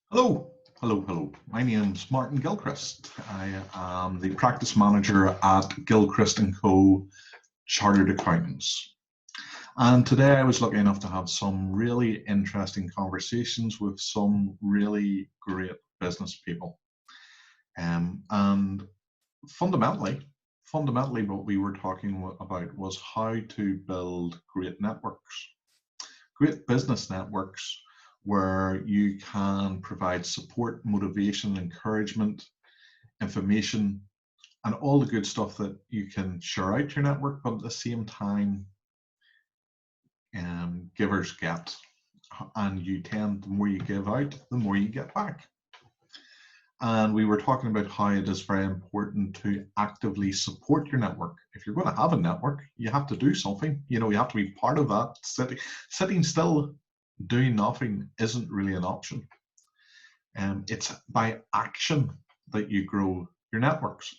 Hello, hello. My name's Martin Gilchrist. I am the practice manager at Gilchrist & Co. Chartered Accountants. And today I was lucky enough to have some really interesting conversations with some really great business people. And fundamentally what we were talking about was how to build great networks, great business networks where you can provide support, motivation, encouragement, information, and all the good stuff that you can share out your network, but at the same time, givers get. And the more you give out, the more you get back. And we were talking about how it is very important to actively support your network. If you're going to have a network, you have to do something. You have to be part of that. Sitting still, doing nothing isn't really an option. It's by action that you grow your networks.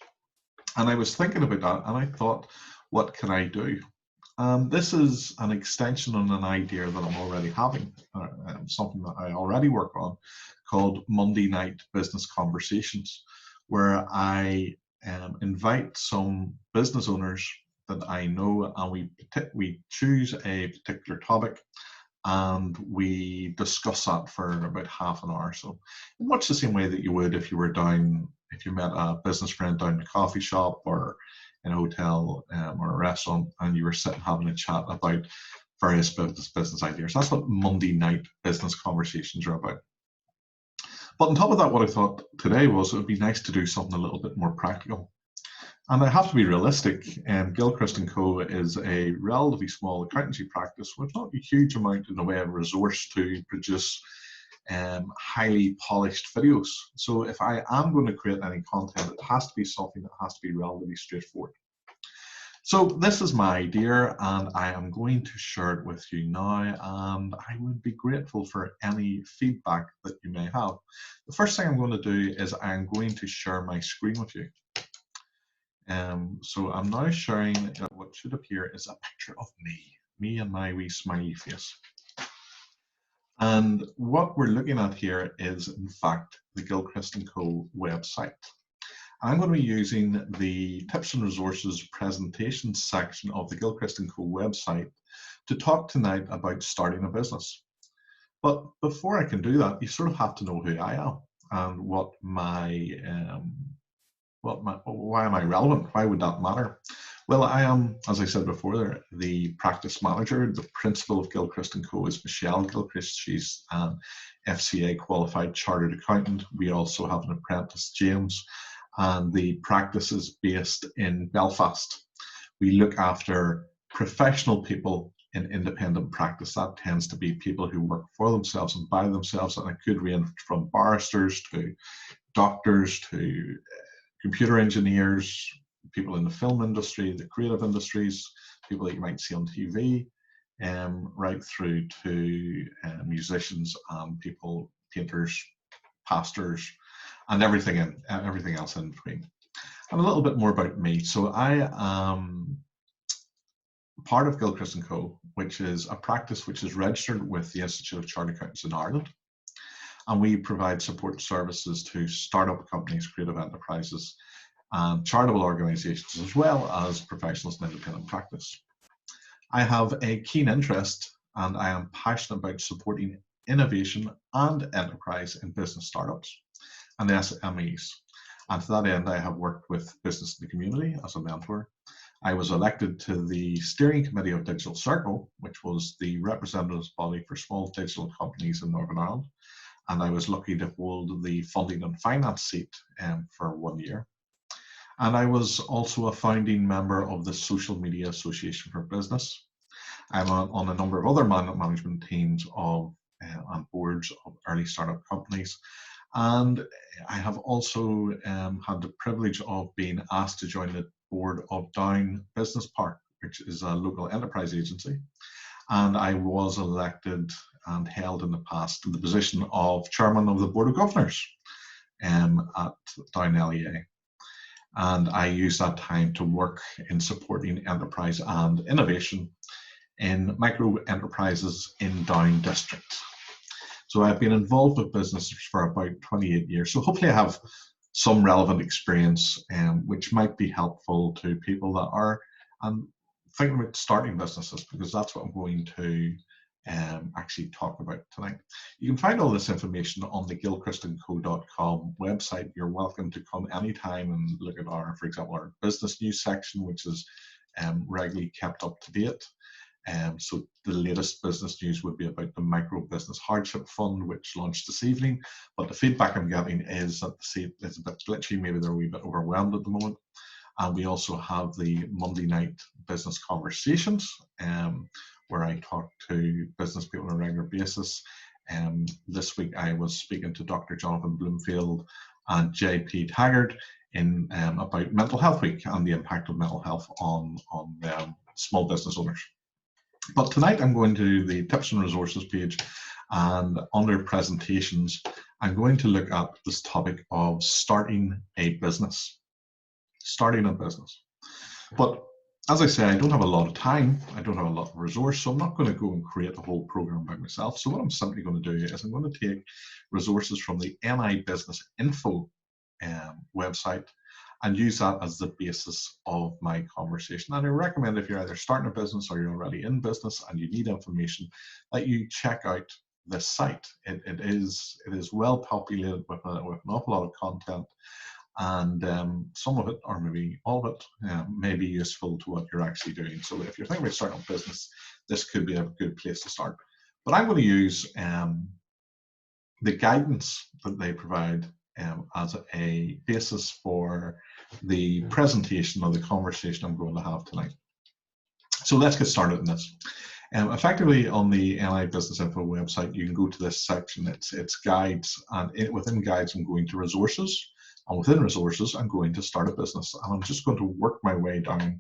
And I was thinking about that and I thought, what can I do? This is an extension on an idea that I'm already having, something that I already work on, called Monday Night Business Conversations, where I invite some business owners that I know, and we choose a particular topic and we discuss that for about half an hour. So in much the same way that you would if you met a business friend down in a coffee shop or in a hotel or a restaurant, and you were sitting having a chat about various business ideas. That's what Monday night business conversations are about. But on top of that, what I thought today was it would be nice to do something a little bit more practical. And I have to be realistic. Gilchrist & Co. is a relatively small accountancy practice with not a huge amount in the way of resource to produce highly polished videos. So if I am going to create any content, it has to be something that has to be relatively straightforward. So this is my idea, and I am going to share it with you now, and I would be grateful for any feedback that you may have. The first thing I'm going to do is I'm going to share my screen with you. So I'm now sharing what should appear is a picture of me and my wee smiley face. And what we're looking at here is, in fact, the Gilchrist & Co. website. I'm going to be using the tips and resources presentation section of the Gilchrist & Co. website to talk tonight about starting a business. But before I can do that, you sort of have to know who I am and why am I relevant? Why would that matter? Well, I am, as I said before, the practice manager. The principal of Gilchrist & Co. is Michelle Gilchrist. She's an FCA qualified chartered accountant. We also have an apprentice, James, and the practice is based in Belfast. We look after professional people in independent practice. That tends to be people who work for themselves and by themselves, and it could range from barristers to doctors to computer engineers, people in the film industry, the creative industries, people that you might see on TV, right through to musicians and people, painters, pastors, and everything else in between. And a little bit more about me. So I am part of Gilchrist & Co., which is a practice which is registered with the Institute of Chartered Accountants in Ireland. And we provide support services to startup companies, creative enterprises, and charitable organizations, as well as professionals in independent practice. I have a keen interest and I am passionate about supporting innovation and enterprise in business startups and SMEs. And to that end, I have worked with Business in the Community as a mentor. I was elected to the steering committee of Digital Circle, which was the representatives body for small digital companies in Northern Ireland. And I was lucky to hold the funding and finance seat for 1 year. And I was also a founding member of the Social Media Association for Business. I'm on a number of other management teams and boards of early startup companies. And I have also had the privilege of being asked to join the board of Down Business Park, which is a local enterprise agency. And I was elected and held in the past the position of chairman of the Board of Governors at Down LEA. And I use that time to work in supporting enterprise and innovation in micro enterprises in Down District. So I've been involved with businesses for about 28 years. So hopefully I have some relevant experience, which might be helpful to people that are thinking about starting businesses, because that's what I'm going to actually talk about tonight. You can find all this information on the gilchristonco.com website. You're welcome to come anytime and look at our, for example, our business news section, which is regularly kept up to date. So the latest business news would be about the Micro Business Hardship Fund, which launched this evening. But the feedback I'm getting is that it's a bit glitchy. Maybe they're a wee bit overwhelmed at the moment. And we also have the Monday night business conversations, where I talk to business people on a regular basis. This week I was speaking to Dr. Jonathan Bloomfield and JP Taggart about Mental Health Week and the impact of mental health on small business owners. But tonight I'm going to the tips and resources page, and under presentations, I'm going to look at this topic of starting a business. Starting a business. But as I say, I don't have a lot of time. I don't have a lot of resource, so I'm not going to go and create a whole program by myself. So what I'm simply going to do is I'm going to take resources from the NI Business Info website and use that as the basis of my conversation. And I recommend, if you're either starting a business or you're already in business and you need information, that you check out this site. It is well populated with an awful lot of content, and some of it, or maybe all of it, may be useful to what you're actually doing. So if you're thinking about starting a business, this could be a good place to start. But I'm going to use the guidance that they provide as a basis for the presentation or the conversation I'm going to have tonight. So let's get started in this. Effectively, on the NI Business Info website, you can go to this section. It's guides, and within guides, I'm going to resources, and within resources, I'm going to start a business. And I'm just going to work my way down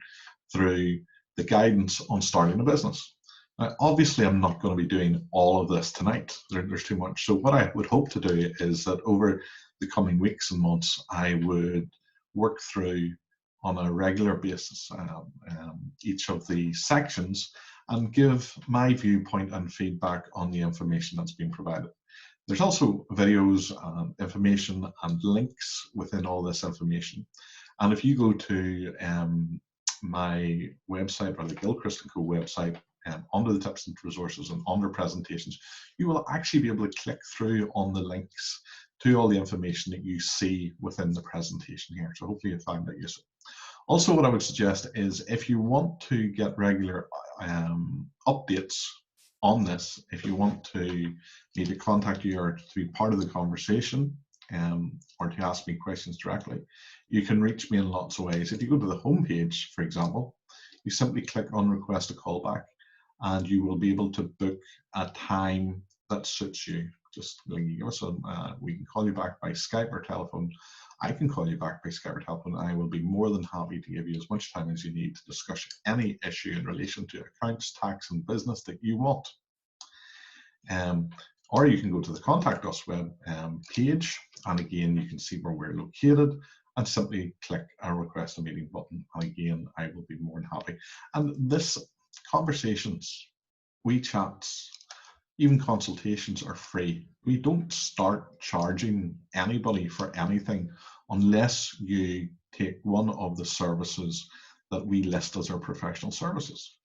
through the guidance on starting a business. Now, obviously, I'm not going to be doing all of this tonight. There's too much. So what I would hope to do is that over the coming weeks and months, I would work through on a regular basis each of the sections and give my viewpoint and feedback on the information that's being provided. There's also videos, information and links within all this information. And if you go to my website, or the Gilchrist & Co website, under the tips and resources and under presentations, you will actually be able to click through on the links to all the information that you see within the presentation here. So hopefully you find that useful. Also, what I would suggest is, if you want to get regular updates on this, if you want me to contact you or to be part of the conversation, or to ask me questions directly, you can reach me in lots of ways. If you go to the homepage, for example, you simply click on Request a Callback, and you will be able to book a time that suits you. Just give us we can call you back by Skype or telephone. I can call you back by Skype or telephone. I will be more than happy to give you as much time as you need to discuss any issue in relation to accounts, tax, and business that you want. Or you can go to the Contact Us web page, and again, you can see where we're located, and simply click a Request a Meeting button. And again, I will be more than happy. And this conversations, chats, even consultations are free. We don't start charging anybody for anything unless you take one of the services that we list as our professional services.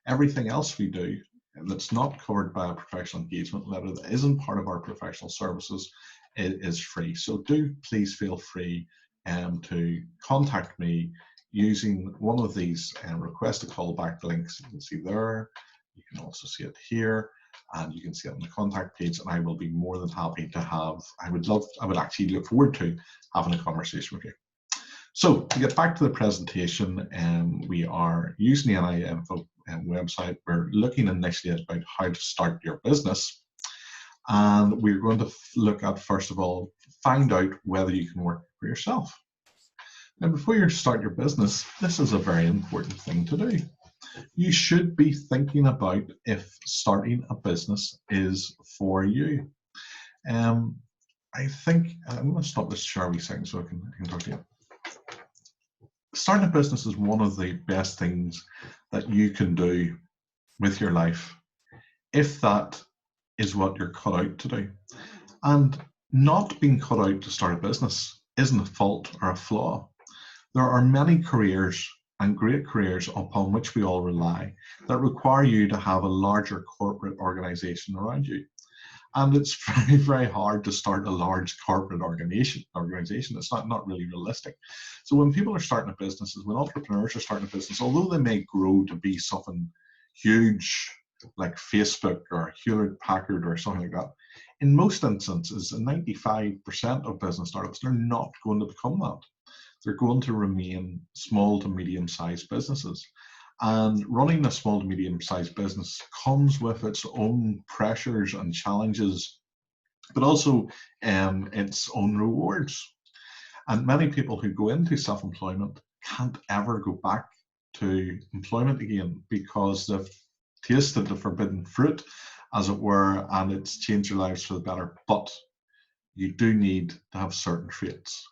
Everything else we do that's not covered by a professional engagement letter, that isn't part of our professional services, is free. So do please feel free to contact me using one of these Request a Callback links. You can see there, you can also see it here, and you can see it on the contact page, and I will be more than happy to have, I would actually look forward to having a conversation with you. So to get back to the presentation, we are using the NI Info website. We're looking initially at about how to start your business, and we're going to look at, first of all, find out whether you can work for yourself. Now, before you start your business, this is a very important thing to do. You should be thinking about if starting a business is for you. I think, I'm going to stop this share wee second so I can talk to you. Starting a business is one of the best things that you can do with your life, if that is what you're cut out to do. And not being cut out to start a business isn't a fault or a flaw. There are many careers, and great careers, upon which we all rely, that require you to have a larger corporate organization around you. And it's very, very hard to start a large corporate organization. It's not really realistic. So when people are starting a business, when entrepreneurs are starting a business, although they may grow to be something huge like Facebook or Hewlett Packard or something like that, in most instances, 95% of business startups, they're not going to become that. They're going to remain small to medium-sized businesses. And running a small to medium-sized business comes with its own pressures and challenges, but also its own rewards. And many people who go into self-employment can't ever go back to employment again because they've tasted the forbidden fruit, as it were, and it's changed their lives for the better. But you do need to have certain traits.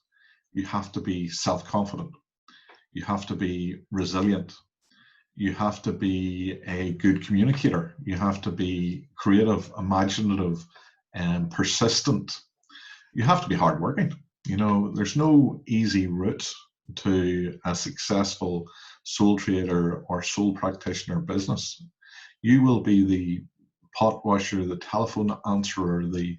You have to be self-confident. You have to be resilient. You have to be a good communicator. You have to be creative, imaginative, and persistent. You have to be hardworking. You know, there's no easy route to a successful sole trader or sole practitioner business. You will be the pot washer, the telephone answerer, the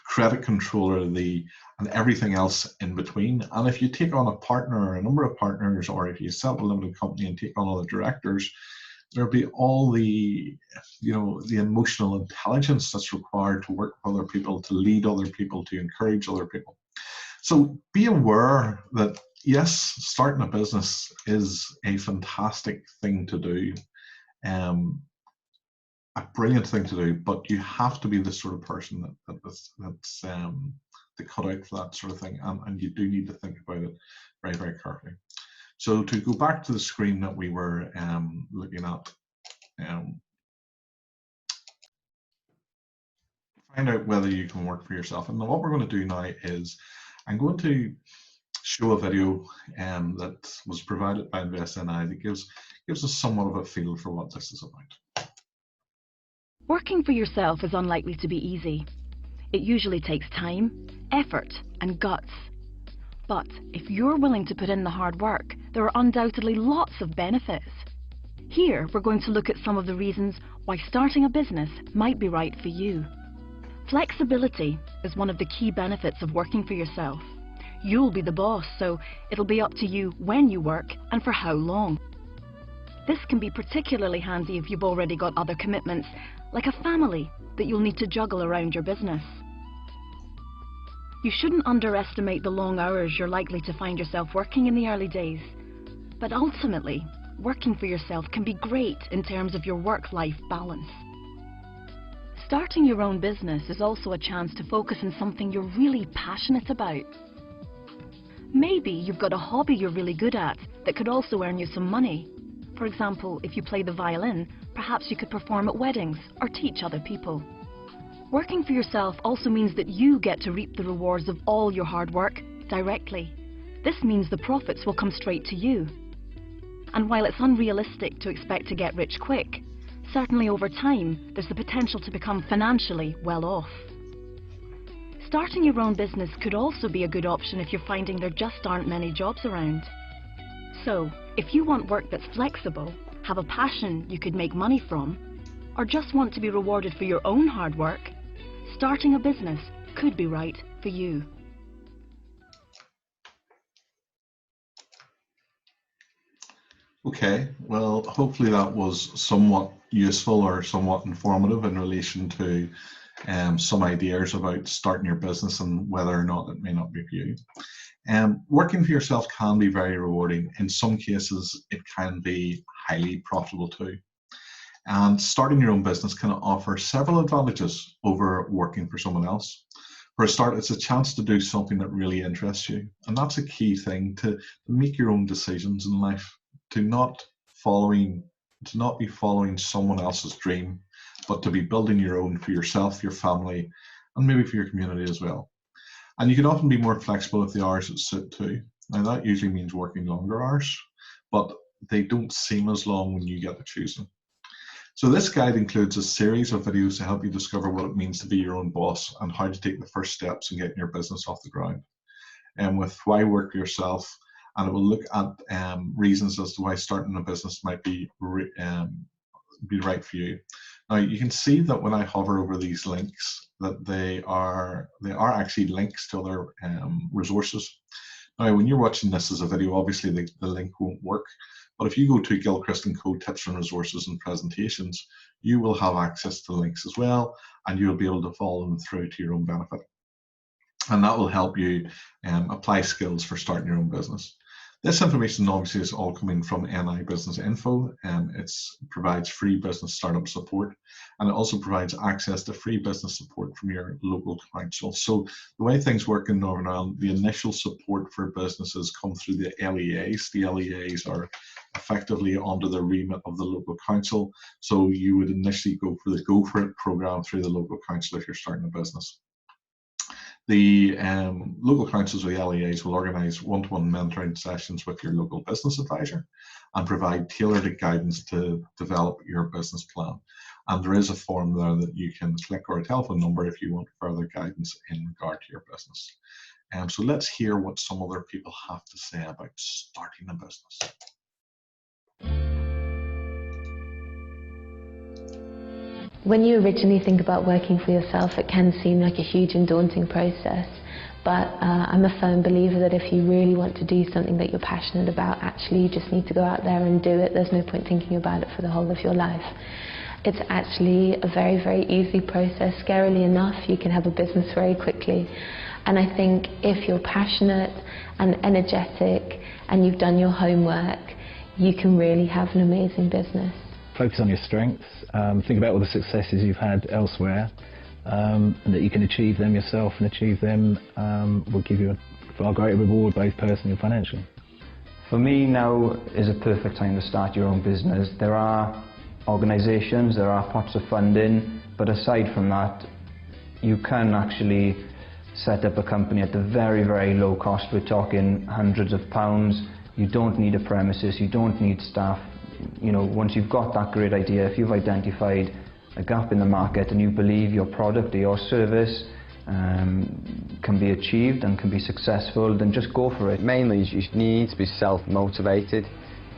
credit controller, and everything else in between. And if you take on a partner or a number of partners, or if you set up a limited company and take on other directors, there'll be all the, the emotional intelligence that's required to work with other people, to lead other people, to encourage other people. So be aware that yes, starting a business is a fantastic thing to do. A brilliant thing to do, but you have to be the sort of person that's the cut out for that sort of thing, and you do need to think about it very, very carefully. So to go back to the screen that we were looking at, find out whether you can work for yourself. And what we're going to do now is I'm going to show a video that was provided by InvestNI that gives us somewhat of a feel for what this is about. Working for yourself is unlikely to be easy. It usually takes time, effort, and guts. But if you're willing to put in the hard work, there are undoubtedly lots of benefits. Here, we're going to look at some of the reasons why starting a business might be right for you. Flexibility is one of the key benefits of working for yourself. You'll be the boss, so it'll be up to you when you work and for how long. This can be particularly handy if you've already got other commitments, like a family, that you'll need to juggle around your business. You shouldn't underestimate the long hours you're likely to find yourself working in the early days. But ultimately, working for yourself can be great in terms of your work-life balance. Starting your own business is also a chance to focus on something you're really passionate about. Maybe you've got a hobby you're really good at that could also earn you some money. For example, if you play the violin, perhaps you could perform at weddings or teach other people. Working for yourself also means that you get to reap the rewards of all your hard work directly. This means the profits will come straight to you. And while it's unrealistic to expect to get rich quick, certainly over time, there's the potential to become financially well off. Starting your own business could also be a good option if you're finding there just aren't many jobs around. So, if you want work that's flexible, have a passion you could make money from, or just want to be rewarded for your own hard work, starting a business could be right for you. Okay, well, hopefully that was somewhat useful or somewhat informative in relation to some ideas about starting your business and whether or not it may not be for you. Working for yourself can be very rewarding. In some cases, it can be highly profitable too. And starting your own business can offer several advantages over working for someone else. For a start, it's a chance to do something that really interests you. And that's a key thing, to make your own decisions in life, to not be following someone else's dream, but to be building your own for yourself, your family, and maybe for your community as well. And you can often be more flexible with the hours that suit too. Now that usually means working longer hours, but they don't seem as long when you get to choose them. So this guide includes a series of videos to help you discover what it means to be your own boss and how to take the first steps in getting your business off the ground. And with why work for yourself, and it will look at reasons as to why starting a business might be right for you. Now you can see that when I hover over these links, that they are actually links to other resources. Now when you're watching this as a video, obviously the link won't work, but if you go to Gilchrist & Co tips and resources and presentations, you will have access to links as well, and you'll be able to follow them through to your own benefit. And that will help you apply skills for starting your own business. This information obviously is all coming from NI Business Info. It provides free business startup support, and it also provides access to free business support from your local council. So the way things work in Northern Ireland, the initial support for businesses come through the LEAs. The LEAs are effectively under the remit of the local council. So you would initially go for the Go For It program through the local council if you're starting a business. The local councils or the LEAs will organise one-to-one mentoring sessions with your local business advisor and provide tailored guidance to develop your business plan. And there is a form there that you can click, or a telephone number if you want further guidance in regard to your business. So let's hear what some other people have to say about starting a business. When you originally think about working for yourself, it can seem like a huge and daunting process, but I'm a firm believer that if you really want to do something that you're passionate about, actually you just need to go out there and do it. There's no point thinking about it for the whole of your life. It's actually a very, very easy process. Scarily enough, you can have a business very quickly. And I think if you're passionate and energetic and you've done your homework, you can really have an amazing business. Focus on your strengths, think about all the successes you've had elsewhere, and that you can achieve them yourself, and achieve them will give you a far greater reward, both personally and financially. For me, now is a perfect time to start your own business. There are organisations, there are pots of funding, but aside from that, you can actually set up a company at a very, very low cost. We're talking hundreds of pounds. You don't need a premises, you don't need staff. You know, once you've got that great idea, if you've identified a gap in the market and you believe your product or your service can be achieved and can be successful, then just go for it. Mainly, you need to be self-motivated,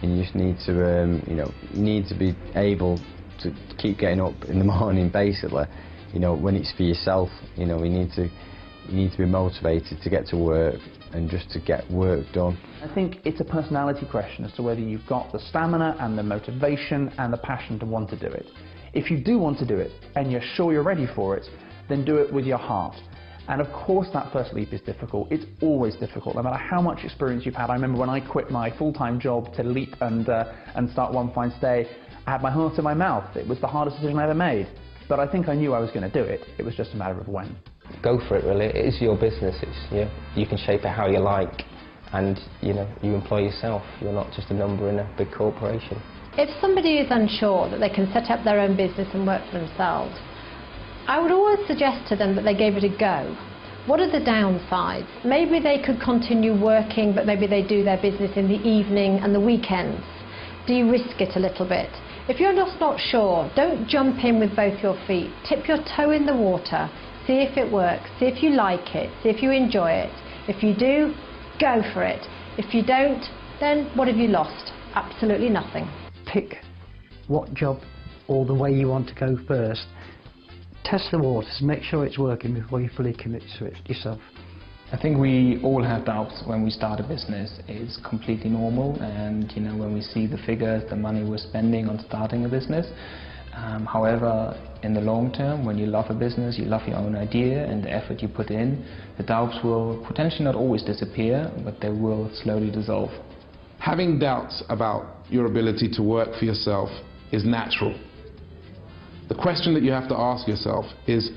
and you just need to, you need to be able to keep getting up in the morning. Basically, when it's for yourself, you need to be motivated to get to work and just to get work done. I think it's a personality question as to whether you've got the stamina and the motivation and the passion to want to do it. If you do want to do it and you're sure you're ready for it, then do it with your heart. And of course that first leap is difficult. It's always difficult, no matter how much experience you've had. I remember when I quit my full-time job to leap and start One Fine Stay, I had my heart in my mouth. It was the hardest decision I ever made. But I think I knew I was going to do it. It was just a matter of when. Go for it, really. It is your business. You can shape it how you like, and you employ yourself. You're not just a number in a big corporation. If somebody is unsure that they can set up their own business and work for themselves, I would always suggest to them that they gave it a go. What are the downsides? Maybe they could continue working, but maybe they do their business in the evening and the weekends. De-risk it a little bit. If you're just not sure, don't jump in with both your feet. Tip your toe in the water. See if it works, see if you like it, see if you enjoy it. If you do, go for it. If you don't, then what have you lost? Absolutely nothing. Pick what job or the way you want to go first. Test the waters, make sure it's working before you fully commit to it yourself. I think we all have doubts when we start a business. It's completely normal, and when we see the figures, the money we're spending on starting a business. However, in the long term, when you love a business, you love your own idea and the effort you put in, the doubts will potentially not always disappear, but they will slowly dissolve. Having doubts about your ability to work for yourself is natural. The question that you have to ask yourself is,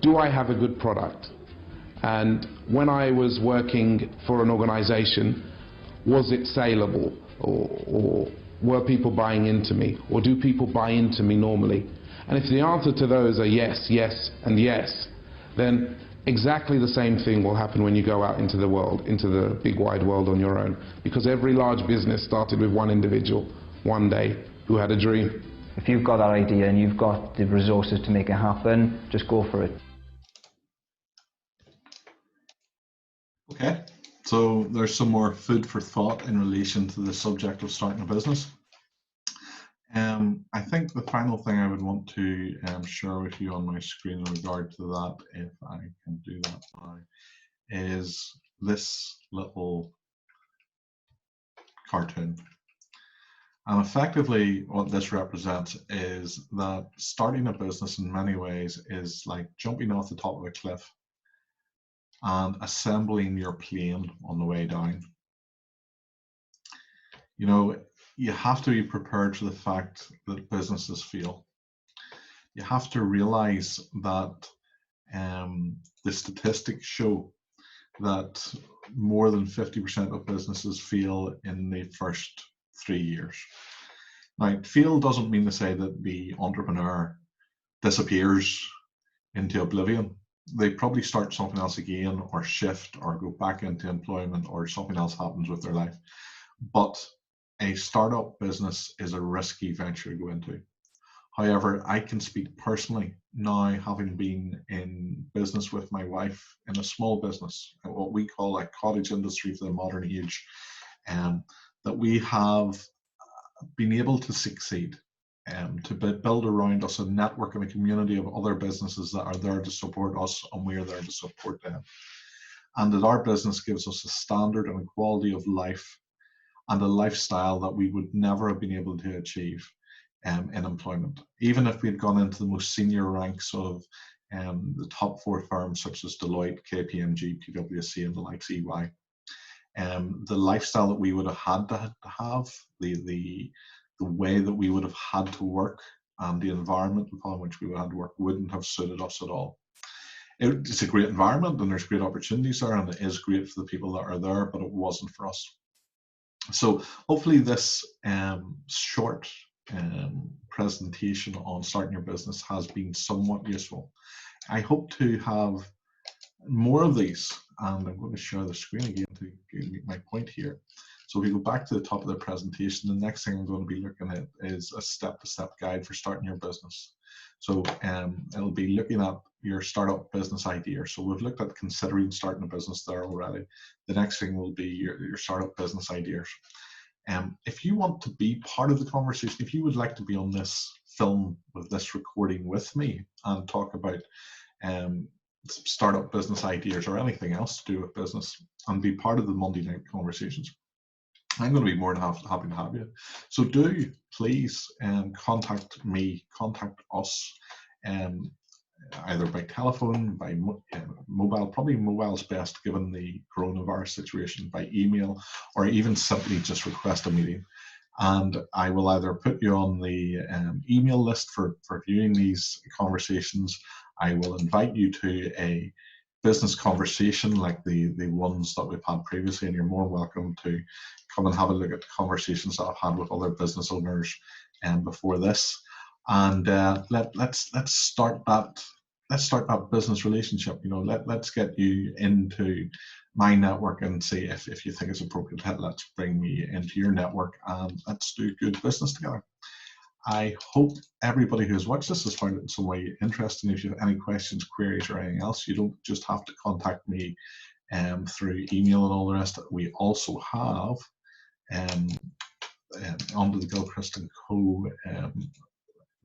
do I have a good product? And when I was working for an organisation, was it saleable, or were people buying into me, or do people buy into me normally? And if the answer to those are yes, yes, and yes, then exactly the same thing will happen when you go out into the world, into the big wide world on your own. Because every large business started with one individual, one day, who had a dream. If you've got that idea and you've got the resources to make it happen, just go for it. Okay, so there's some more food for thought in relation to the subject of starting a business. I think the final thing I would want to share with you on my screen in regard to that, if I can do that now, is this little cartoon. And effectively what this represents is that starting a business in many ways is like jumping off the top of a cliff and assembling your plane on the way down. You know, you have to be prepared for the fact that businesses fail. You have to realize that the statistics show that more than 50% of businesses fail in the first 3 years. Now, fail doesn't mean to say that the entrepreneur disappears into oblivion. They probably start something else again, or shift, or go back into employment, or something else happens with their life. But a startup business is a risky venture to go into. However, I can speak personally now, having been in business with my wife in a small business, what we call a cottage industry for the modern age, that we have been able to succeed, to build around us a network and a community of other businesses that are there to support us, and we're there to support them. And that our business gives us a standard and a quality of life and a lifestyle that we would never have been able to achieve in employment. Even if we had gone into the most senior ranks of the top 4 firms such as Deloitte, KPMG, PwC, and the likes, EY, the lifestyle that we would have had to have, the way that we would have had to work, and the environment upon which we would have to work wouldn't have suited us at all. It's a great environment and there's great opportunities there, and it is great for the people that are there, but it wasn't for us. So hopefully this short presentation on starting your business has been somewhat useful. I hope to have more of these, and I'm going to share the screen again to make my point here. So if we go back to the top of the presentation, the next thing I'm going to be looking at is a step-by-step guide for starting your business. So it'll be looking at your startup business idea. So we've looked at considering starting a business there already. The next thing will be your startup business ideas. If you want to be part of the conversation, if you would like to be on this film with this recording with me and talk about startup business ideas or anything else to do with business and be part of the Monday night conversations, I'm going to be more than happy to have you. So do please contact me, contact us, either by telephone, by mobile. Probably mobile is best given the coronavirus situation, by email, or even simply just request a meeting. And I will either put you on the email list for viewing these conversations. I will invite you to a business conversation like the ones that we've had previously, and you're more welcome to come and have a look at the conversations that I've had with other business owners before this. And let's start that business relationship. You know, let's get you into my network and see if you think it's appropriate. Let's bring me into your network and let's do good business together. I hope everybody who's watched this has found it in some way interesting. If you have any questions, queries, or anything else, you don't just have to contact me through email and all the rest. We also have under the Gilchrist & Co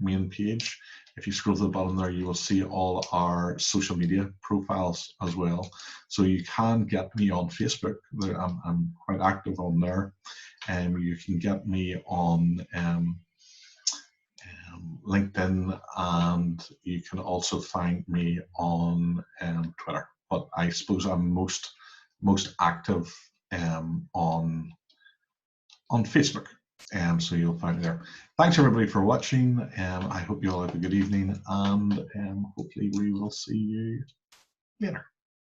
main page, if you scroll to the bottom there, you will see all our social media profiles as well. So you can get me on Facebook. I'm quite active on there. You can get me on LinkedIn, and you can also find me on Twitter. But I suppose I'm most active on Facebook. So you'll find me there. Thanks everybody for watching. I hope you all have a good evening, and hopefully we will see you later.